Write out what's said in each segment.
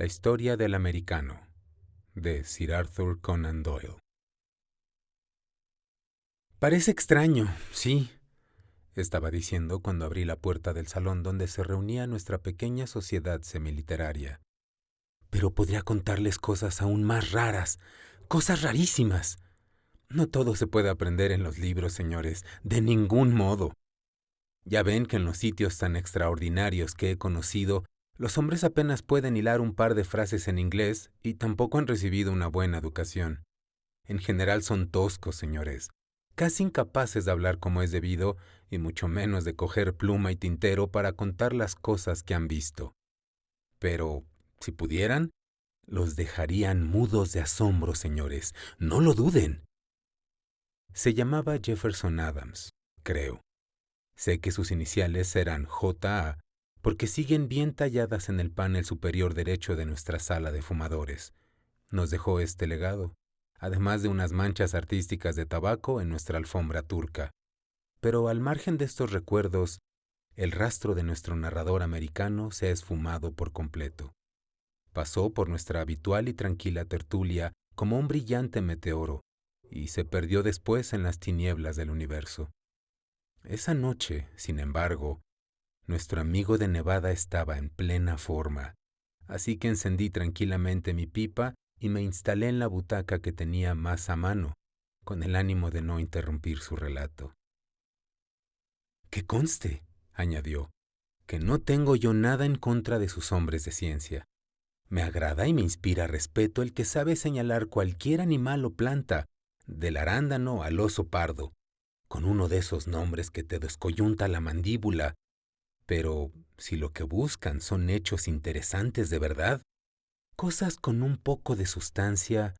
La historia del americano, de Sir Arthur Conan Doyle. Parece extraño, sí, estaba diciendo cuando abrí la puerta del salón donde se reunía nuestra pequeña sociedad semiliteraria. Pero podría contarles cosas aún más raras, cosas rarísimas. No todo se puede aprender en los libros, señores, de ningún modo. Ya ven que en los sitios tan extraordinarios que he conocido, los hombres apenas pueden hilar un par de frases en inglés y tampoco han recibido una buena educación. En general son toscos, señores, casi incapaces de hablar como es debido y mucho menos de coger pluma y tintero para contar las cosas que han visto. Pero, si pudieran, los dejarían mudos de asombro, señores, no lo duden. Se llamaba Jefferson Adams, creo. Sé que sus iniciales eran J.A. porque siguen bien talladas en el panel superior derecho de nuestra sala de fumadores. Nos dejó este legado, además de unas manchas artísticas de tabaco en nuestra alfombra turca. Pero al margen de estos recuerdos, el rastro de nuestro narrador americano se ha esfumado por completo. Pasó por nuestra habitual y tranquila tertulia como un brillante meteoro y se perdió después en las tinieblas del universo. Esa noche, sin embargo, nuestro amigo de Nevada estaba en plena forma, así que encendí tranquilamente mi pipa y me instalé en la butaca que tenía más a mano, con el ánimo de no interrumpir su relato. «Que conste», añadió, «que no tengo yo nada en contra de sus hombres de ciencia. Me agrada y me inspira respeto el que sabe señalar cualquier animal o planta, del arándano al oso pardo, con uno de esos nombres que te descoyunta la mandíbula. Pero si lo que buscan son hechos interesantes de verdad, cosas con un poco de sustancia,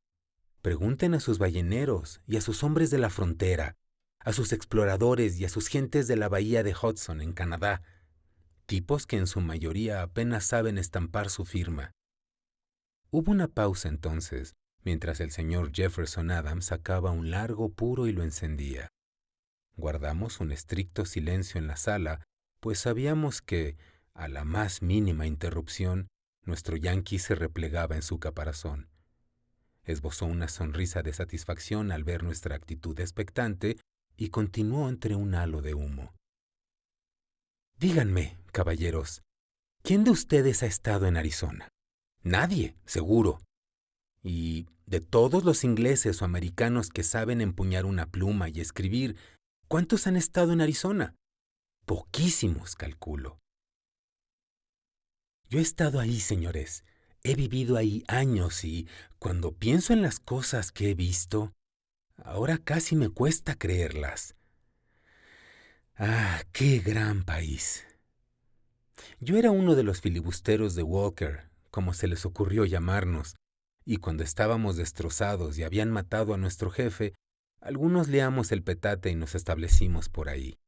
pregunten a sus balleneros y a sus hombres de la frontera, a sus exploradores y a sus gentes de la bahía de Hudson en Canadá, tipos que en su mayoría apenas saben estampar su firma». Hubo una pausa entonces, mientras el señor Jefferson Adams sacaba un largo puro y lo encendía. Guardamos un estricto silencio en la sala, pues sabíamos que, a la más mínima interrupción, nuestro yanqui se replegaba en su caparazón. Esbozó una sonrisa de satisfacción al ver nuestra actitud expectante y continuó entre un halo de humo. «Díganme, caballeros, ¿quién de ustedes ha estado en Arizona? Nadie, seguro. Y de todos los ingleses o americanos que saben empuñar una pluma y escribir, ¿cuántos han estado en Arizona? Poquísimos, calculo». «Yo he estado ahí, señores. He vivido ahí años y, cuando pienso en las cosas que he visto, ahora casi me cuesta creerlas. ¡Ah, qué gran país! Yo era uno de los filibusteros de Walker, como se les ocurrió llamarnos, y cuando estábamos destrozados y habían matado a nuestro jefe, algunos liamos el petate y nos establecimos por ahí.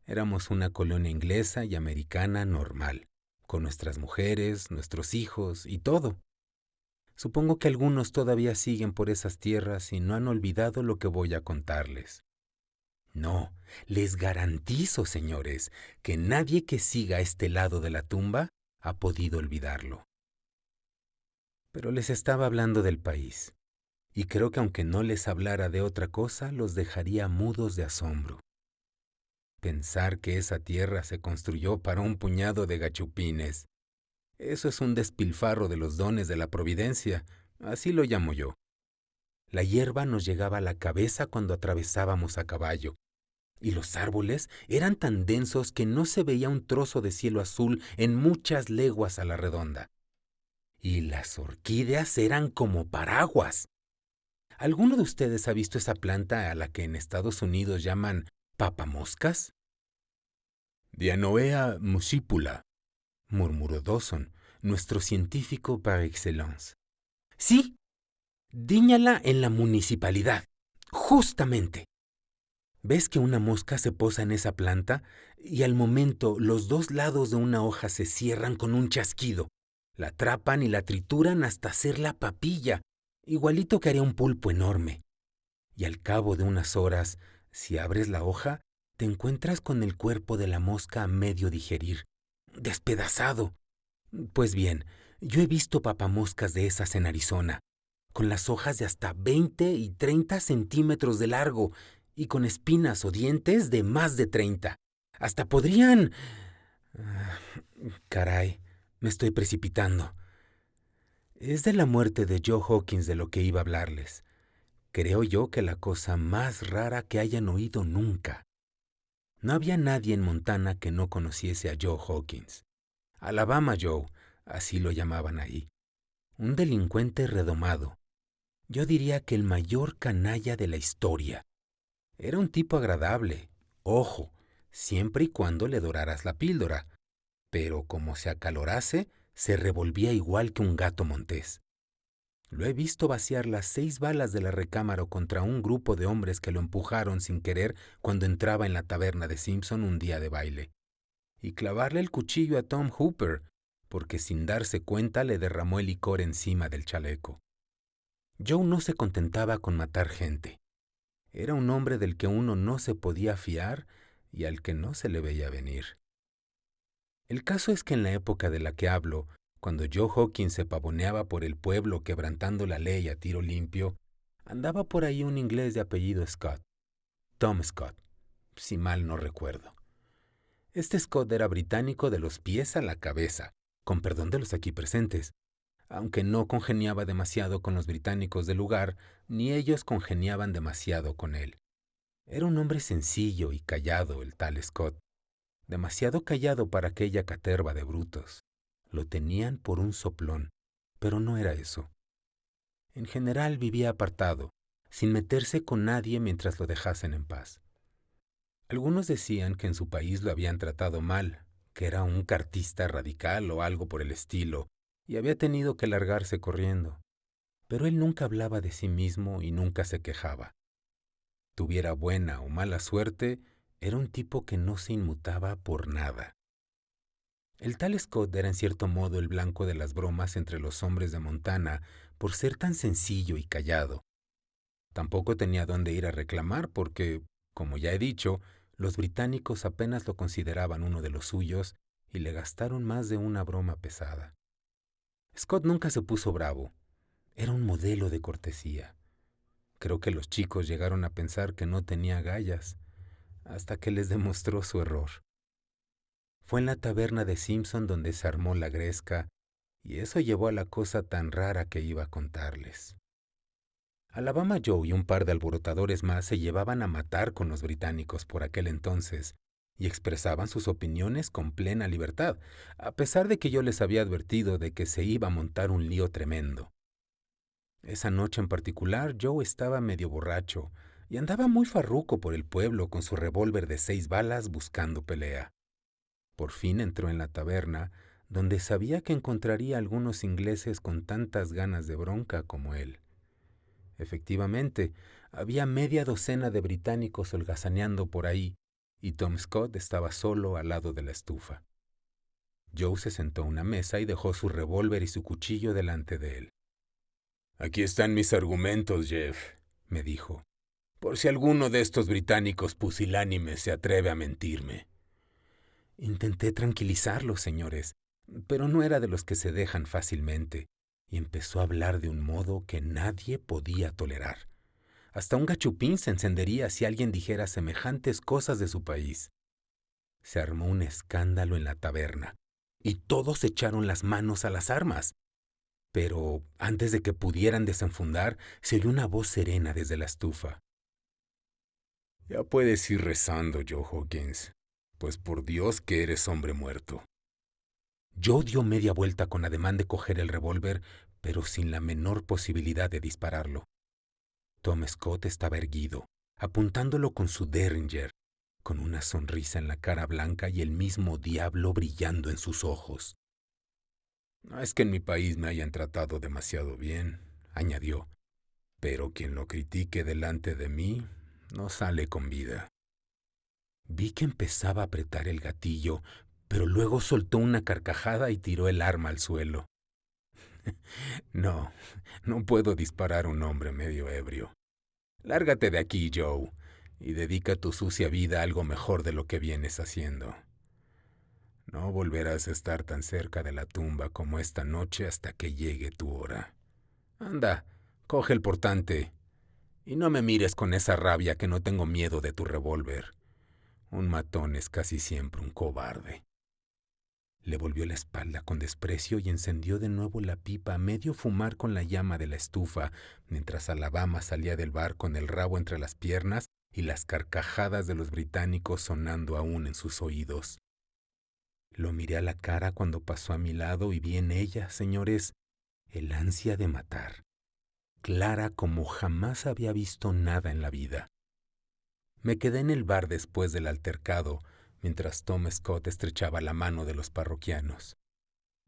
Éramos una colonia inglesa y americana normal, con nuestras mujeres, nuestros hijos y todo. Supongo que algunos todavía siguen por esas tierras y no han olvidado lo que voy a contarles. No, les garantizo, señores, que nadie que siga a este lado de la tumba ha podido olvidarlo. Pero les estaba hablando del país, y creo que aunque no les hablara de otra cosa, los dejaría mudos de asombro. Pensar que esa tierra se construyó para un puñado de gachupines. Eso es un despilfarro de los dones de la providencia, así lo llamo yo. La hierba nos llegaba a la cabeza cuando atravesábamos a caballo, y los árboles eran tan densos que no se veía un trozo de cielo azul en muchas leguas a la redonda. Y las orquídeas eran como paraguas. ¿Alguno de ustedes ha visto esa planta a la que en Estados Unidos llaman papamoscas? «Dianoea muscipula», murmuró Dawson, nuestro científico par excellence. «Sí, díñala en la municipalidad, justamente. ¿Ves que una mosca se posa en esa planta y al momento los dos lados de una hoja se cierran con un chasquido? La atrapan y la trituran hasta hacerla papilla, igualito que haría un pulpo enorme. Y al cabo de unas horas, si abres la hoja, te encuentras con el cuerpo de la mosca a medio digerir, despedazado. Pues bien, Yo he visto papamoscas de esas en Arizona, con las hojas de hasta 20 y 30 centímetros de largo y con espinas o dientes de más de 30. Hasta podrían... Ah, caray, me estoy precipitando. Es de la muerte de Joe Hawkins de lo que iba a hablarles. Creo yo que la cosa más rara que hayan oído nunca. No había nadie en Montana que no conociese a Joe Hawkins. Alabama Joe, así lo llamaban ahí. Un delincuente redomado. Yo diría que el mayor canalla de la historia. Era un tipo agradable, ojo, siempre y cuando le doraras la píldora. Pero como se acalorase, se revolvía igual que un gato montés. Lo he visto vaciar las 6 balas de la recámara contra un grupo de hombres que lo empujaron sin querer cuando entraba en la taberna de Simpson un día de baile. Y clavarle el cuchillo a Tom Hooper, porque sin darse cuenta le derramó el licor encima del chaleco. Joe no se contentaba con matar gente. Era un hombre del que uno no se podía fiar y al que no se le veía venir. El caso es que en la época de la que hablo, cuando Joe Hawkins se pavoneaba por el pueblo quebrantando la ley a tiro limpio, andaba por ahí un inglés de apellido Scott, Tom Scott, si mal no recuerdo. Este Scott era británico de los pies a la cabeza, con perdón de los aquí presentes, aunque no congeniaba demasiado con los británicos del lugar, ni ellos congeniaban demasiado con él. Era un hombre sencillo y callado el tal Scott, demasiado callado para aquella caterva de brutos. Lo tenían por un soplón, pero no era eso. En general vivía apartado, sin meterse con nadie mientras lo dejasen en paz. Algunos decían que en su país lo habían tratado mal, que era un cartista radical o algo por el estilo, y había tenido que largarse corriendo. Pero él nunca hablaba de sí mismo y nunca se quejaba. Tuviera buena o mala suerte, era un tipo que no se inmutaba por nada. El tal Scott era en cierto modo el blanco de las bromas entre los hombres de Montana por ser tan sencillo y callado. Tampoco tenía dónde ir a reclamar porque, como ya he dicho, los británicos apenas lo consideraban uno de los suyos y le gastaron más de una broma pesada. Scott nunca se puso bravo. Era un modelo de cortesía. Creo que los chicos llegaron a pensar que no tenía agallas, hasta que les demostró su error. Fue en la taberna de Simpson donde se armó la gresca, y eso llevó a la cosa tan rara que iba a contarles. Alabama Joe y un par de alborotadores más se llevaban a matar con los británicos por aquel entonces, y expresaban sus opiniones con plena libertad, a pesar de que yo les había advertido de que se iba a montar un lío tremendo. Esa noche en particular Joe estaba medio borracho, y andaba muy farruco por el pueblo con su revólver de 6 balas buscando pelea. Por fin entró en la taberna, donde sabía que encontraría algunos ingleses con tantas ganas de bronca como él. Efectivamente, había media docena de británicos holgazaneando por ahí, y Tom Scott estaba solo al lado de la estufa. Joe se sentó a una mesa y dejó su revólver y su cuchillo delante de él. «Aquí están mis argumentos, Jeff», me dijo, «por si alguno de estos británicos pusilánimes se atreve a mentirme». Intenté tranquilizarlos, señores, pero no era de los que se dejan fácilmente, y empezó a hablar de un modo que nadie podía tolerar. Hasta un gachupín se encendería si alguien dijera semejantes cosas de su país. Se armó un escándalo en la taberna, y todos echaron las manos a las armas. Pero antes de que pudieran desenfundar, se oyó una voz serena desde la estufa. «Ya puedes ir rezando, Joe Hawkins, pues por Dios que eres hombre muerto». Joe dio media vuelta con ademán de coger el revólver, pero sin la menor posibilidad de dispararlo. Tom Scott estaba erguido, apuntándolo con su Derringer, con una sonrisa en la cara blanca y el mismo diablo brillando en sus ojos. «No es que en mi país me hayan tratado demasiado bien», añadió, «pero quien lo critique delante de mí no sale con vida». Vi que empezaba a apretar el gatillo, pero luego soltó una carcajada y tiró el arma al suelo. No, no puedo disparar a un hombre medio ebrio. Lárgate de aquí, Joe, y dedica tu sucia vida a algo mejor de lo que vienes haciendo. No volverás a estar tan cerca de la tumba como esta noche hasta que llegue tu hora. Anda, coge el portante. Y no me mires con esa rabia que no tengo miedo de tu revólver. Un matón es casi siempre un cobarde. Le volvió la espalda con desprecio y encendió de nuevo la pipa a medio fumar con la llama de la estufa, mientras Alabama salía del bar con el rabo entre las piernas y las carcajadas de los británicos sonando aún en sus oídos. Lo miré a la cara cuando pasó a mi lado y vi en ella, señores, el ansia de matar, clara como jamás había visto nada en la vida. Me quedé en el bar después del altercado, mientras Tom Scott estrechaba la mano de los parroquianos.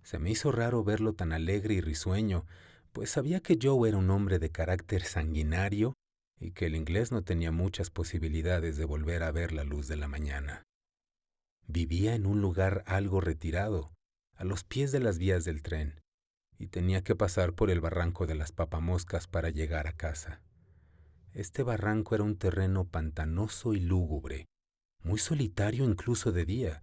Se me hizo raro verlo tan alegre y risueño, pues sabía que Joe era un hombre de carácter sanguinario y que el inglés no tenía muchas posibilidades de volver a ver la luz de la mañana. Vivía en un lugar algo retirado, a los pies de las vías del tren, y tenía que pasar por el barranco de las Papamoscas para llegar a casa. Este barranco era un terreno pantanoso y lúgubre, muy solitario incluso de día,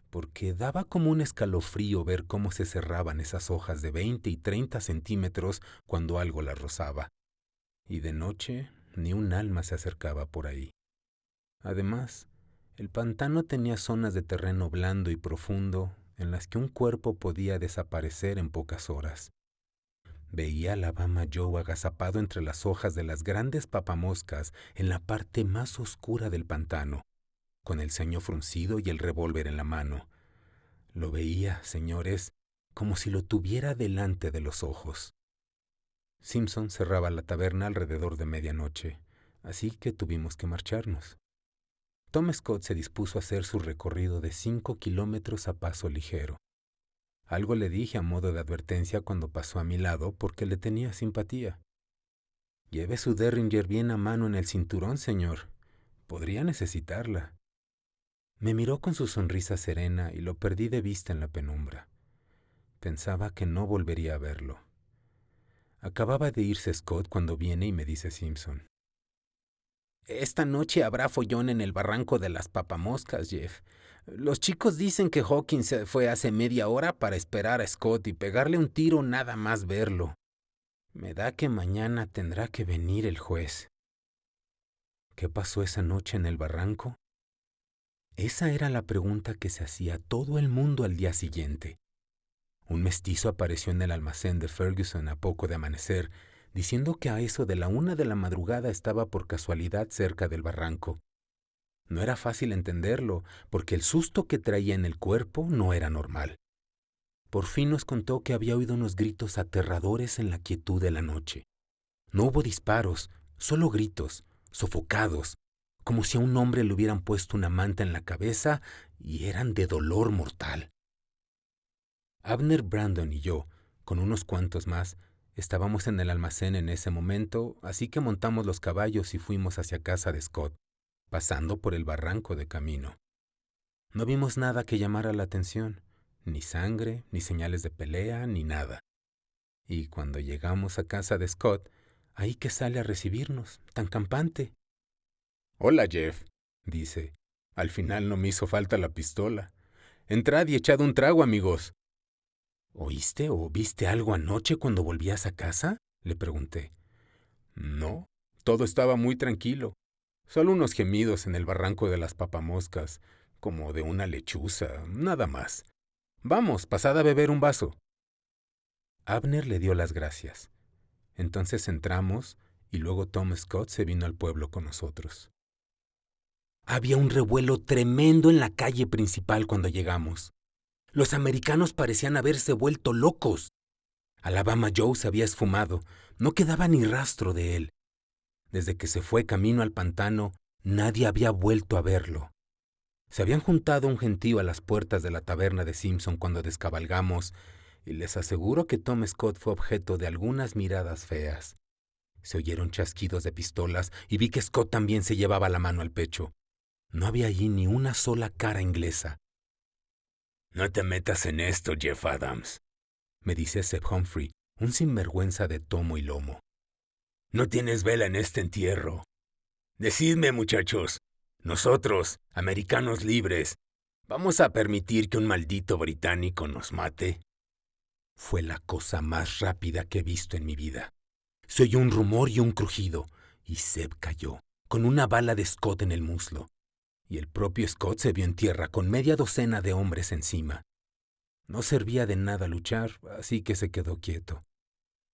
porque daba como un escalofrío ver cómo se cerraban esas hojas de 20 y 30 centímetros cuando algo las rozaba. Y de noche ni un alma se acercaba por ahí. Además, el pantano tenía zonas de terreno blando y profundo en las que un cuerpo podía desaparecer en pocas horas. Veía a Alabama Joe agazapado entre las hojas de las grandes papamoscas en la parte más oscura del pantano, con el ceño fruncido y el revólver en la mano. Lo veía, señores, como si lo tuviera delante de los ojos. Simpson cerraba la taberna alrededor de medianoche, así que tuvimos que marcharnos. Tom Scott se dispuso a hacer su recorrido de 5 kilómetros a paso ligero. Algo le dije a modo de advertencia cuando pasó a mi lado porque le tenía simpatía. Lleve su Derringer bien a mano en el cinturón, señor. Podría necesitarla. Me miró con su sonrisa serena y lo perdí de vista en la penumbra. Pensaba que no volvería a verlo. Acababa de irse Scott cuando viene y me dice Simpson: «Esta noche habrá follón en el barranco de las Papamoscas, Jeff. Los chicos dicen que Hawkins se fue hace media hora para esperar a Scott y pegarle un tiro nada más verlo. Me da que mañana tendrá que venir el juez». ¿Qué pasó esa noche en el barranco? Esa era la pregunta que se hacía todo el mundo al día siguiente. Un mestizo apareció en el almacén de Ferguson a poco de amanecer, diciendo que a eso de la 1 de la madrugada estaba por casualidad cerca del barranco. No era fácil entenderlo, porque el susto que traía en el cuerpo no era normal. Por fin nos contó que había oído unos gritos aterradores en la quietud de la noche. No hubo disparos, solo gritos, sofocados, como si a un hombre le hubieran puesto una manta en la cabeza y eran de dolor mortal. Abner Brandon y yo, con unos cuantos más, estábamos en el almacén en ese momento, así que montamos los caballos y fuimos hacia casa de Scott, pasando por el barranco de camino. No vimos nada que llamara la atención, ni sangre, ni señales de pelea, ni nada. Y cuando llegamos a casa de Scott, ahí que sale a recibirnos, tan campante. «Hola, Jeff», dice. «Al final no me hizo falta la pistola. Entrad y echad un trago, amigos». «¿Oíste o viste algo anoche cuando volvías a casa?», le pregunté. «No, todo estaba muy tranquilo. Solo unos gemidos en el barranco de las Papamoscas, como de una lechuza, nada más. Vamos, pasad a beber un vaso». Abner le dio las gracias. Entonces entramos y luego Tom Scott se vino al pueblo con nosotros. Había un revuelo tremendo en la calle principal cuando llegamos. Los americanos parecían haberse vuelto locos. Alabama Joe se había esfumado, no quedaba ni rastro de él. Desde que se fue camino al pantano, nadie había vuelto a verlo. Se habían juntado un gentío a las puertas de la taberna de Simpson cuando descabalgamos, y les aseguro que Tom Scott fue objeto de algunas miradas feas. Se oyeron chasquidos de pistolas y vi que Scott también se llevaba la mano al pecho. No había allí ni una sola cara inglesa. «No te metas en esto, Jeff Adams», me dice Seb Humphrey, un sinvergüenza de tomo y lomo. «No tienes vela en este entierro. Decidme, muchachos, nosotros, americanos libres, ¿Vamos a permitir que un maldito británico nos mate? Fue la cosa más rápida que he visto en mi vida. Se oyó un rumor y un crujido, y Seb cayó, con una bala de Scott en el muslo. Y el propio Scott se vio en tierra con media docena de hombres encima. No servía de nada luchar, así que se quedó quieto.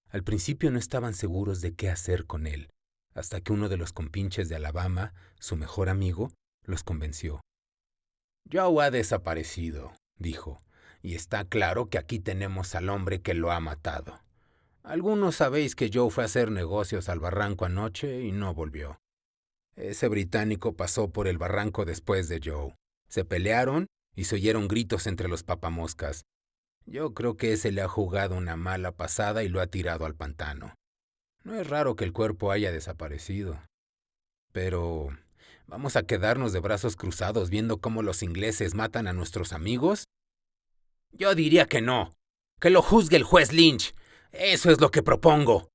Al principio no estaban seguros de qué hacer con él, hasta que uno de los compinches de Alabama, su mejor amigo, los convenció. Joe ha desaparecido, dijo, y está claro que aquí tenemos al hombre que lo ha matado. Algunos sabéis que Joe fue a hacer negocios al barranco anoche y no volvió. Ese británico pasó por el barranco después de Joe. Se pelearon y se oyeron gritos entre los papamoscas. Yo creo que ese le ha jugado una mala pasada y lo ha tirado al pantano. No es raro que el cuerpo haya desaparecido. Pero, ¿vamos a quedarnos de brazos cruzados viendo cómo los ingleses matan a nuestros amigos? Yo diría que no. Que lo juzgue el juez Lynch. Eso es lo que propongo.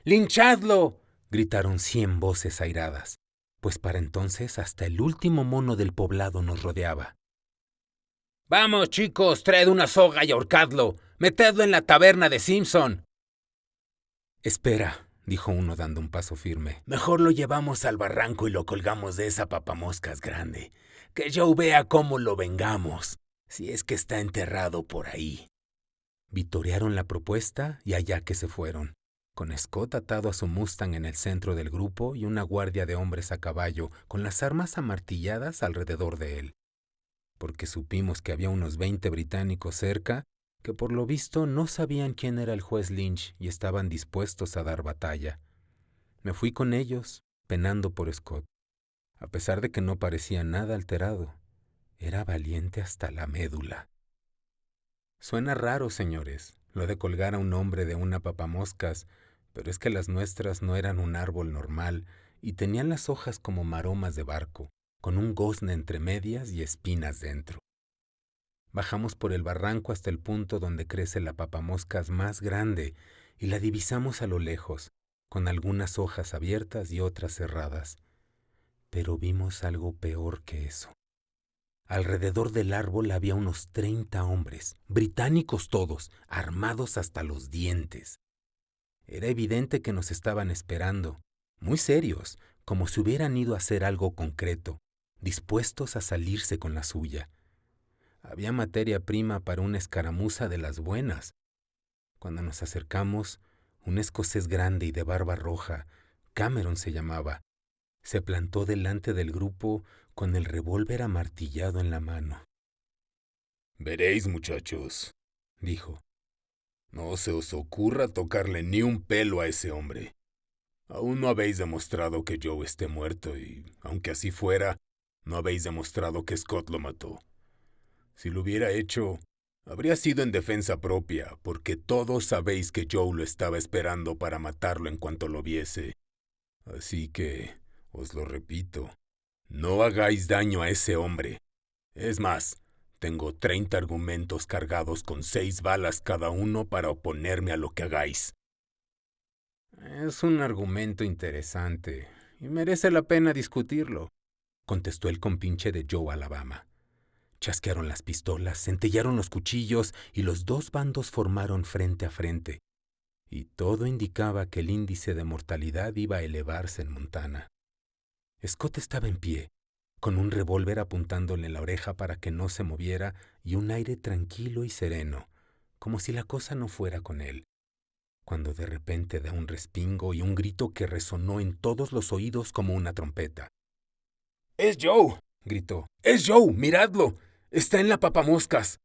¡Linchadlo!, gritaron 100 voces airadas, pues para entonces hasta el último mono del poblado nos rodeaba. ¡Vamos, chicos! ¡Traed una soga y ahorcadlo! ¡Metedlo en la taberna de Simpson! Espera, dijo uno dando un paso firme. Mejor lo llevamos al barranco y lo colgamos de esa papamoscas grande. Que Joe vea cómo lo vengamos, si es que está enterrado por ahí. Vitorearon la propuesta y allá que se fueron, con Scott atado a su Mustang en el centro del grupo y una guardia de hombres a caballo con las armas amartilladas alrededor de él. Porque supimos que había unos 20 británicos cerca que por lo visto no sabían quién era el juez Lynch y estaban dispuestos a dar batalla. Me fui con ellos, penando por Scott. A pesar de que no parecía nada alterado, era valiente hasta la médula. Suena raro, señores, lo de colgar a un hombre de una papamoscas, pero es que las nuestras no eran un árbol normal y tenían las hojas como maromas de barco, con un gozne entre medias y espinas dentro. Bajamos por el barranco hasta el punto donde crece la papamoscas más grande y la divisamos a lo lejos, con algunas hojas abiertas y otras cerradas. Pero vimos algo peor que eso. Alrededor del árbol había unos 30 hombres, británicos todos, armados hasta los dientes. Era evidente que nos estaban esperando, muy serios, como si hubieran ido a hacer algo concreto, dispuestos a salirse con la suya. Había materia prima para una escaramuza de las buenas. Cuando nos acercamos, un escocés grande y de barba roja, Cameron se llamaba, se plantó delante del grupo con el revólver amartillado en la mano. «Veréis, muchachos», dijo. «No se os ocurra tocarle ni un pelo a ese hombre. Aún no habéis demostrado que Joe esté muerto y, aunque así fuera, no habéis demostrado que Scott lo mató. Si lo hubiera hecho, habría sido en defensa propia, porque todos sabéis que Joe lo estaba esperando para matarlo en cuanto lo viese. Así que, os lo repito, no hagáis daño a ese hombre. Es más, tengo 30 argumentos cargados con 6 balas cada uno para oponerme a lo que hagáis». «Es un argumento interesante y merece la pena discutirlo», contestó el compinche de Joe Alabama. Chasquearon las pistolas, centellaron los cuchillos y los dos bandos formaron frente a frente. Y todo indicaba que el índice de mortalidad iba a elevarse en Montana. Scott estaba en pie, con un revólver apuntándole en la oreja para que no se moviera y un aire tranquilo y sereno, como si la cosa no fuera con él, cuando de repente da un respingo y un grito que resonó en todos los oídos como una trompeta. «¡Es Joe!», gritó. «¡Es Joe! ¡Miradlo! ¡Está en la papamoscas!».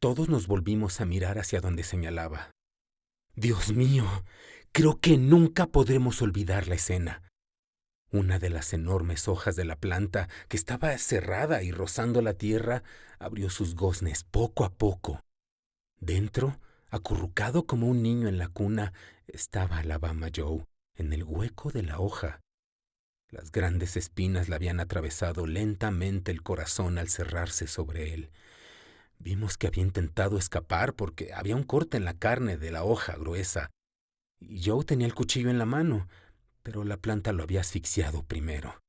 Todos nos volvimos a mirar hacia donde señalaba. Dios mío, creo que nunca podremos olvidar la escena. Una de las enormes hojas de la planta, que estaba cerrada y rozando la tierra, abrió sus goznes poco a poco. Dentro, acurrucado como un niño en la cuna, estaba Alabama Joe, en el hueco de la hoja. Las grandes espinas le habían atravesado lentamente el corazón al cerrarse sobre él. Vimos que había intentado escapar porque había un corte en la carne de la hoja gruesa. Y Joe tenía el cuchillo en la mano, pero la planta lo había asfixiado primero.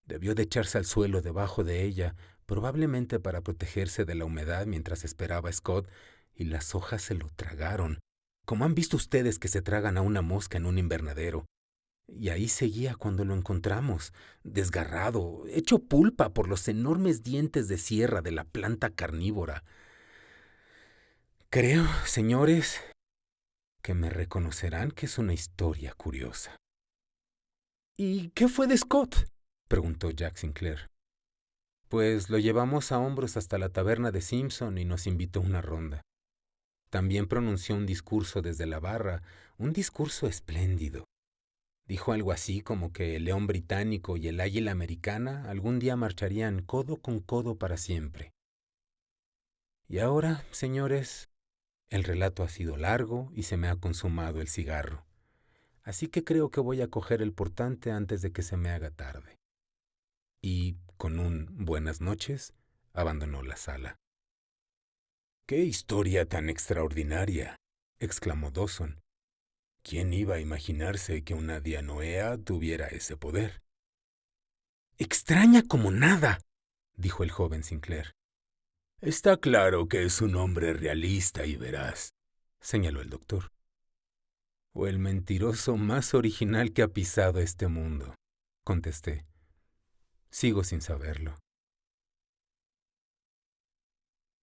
Debió de echarse al suelo debajo de ella probablemente para protegerse de la humedad mientras esperaba a Scott, y las hojas se lo tragaron, como han visto ustedes que se tragan a una mosca en un invernadero. Y ahí seguía cuando lo encontramos, desgarrado, hecho pulpa por los enormes dientes de sierra de la planta carnívora. Creo, señores, que me reconocerán que es una historia curiosa. ¿Y qué fue de Scott?, preguntó Jack Sinclair. Pues lo llevamos a hombros hasta la taberna de Simpson y nos invitó a una ronda. También pronunció un discurso desde la barra, un discurso espléndido. Dijo algo así como que el león británico y el águila americana algún día marcharían codo con codo para siempre. Y ahora, señores, el relato ha sido largo y se me ha consumado el cigarro. Así que creo que voy a coger el portante antes de que se me haga tarde. Y, con un buenas noches, abandonó la sala. ¡Qué historia tan extraordinaria!, exclamó Dawson. ¿Quién iba a imaginarse que una Dianoea tuviera ese poder? Extraña como nada, dijo el joven Sinclair. Está claro que es un hombre realista y veraz, señaló el doctor. O el mentiroso más original que ha pisado este mundo, contesté. Sigo sin saberlo.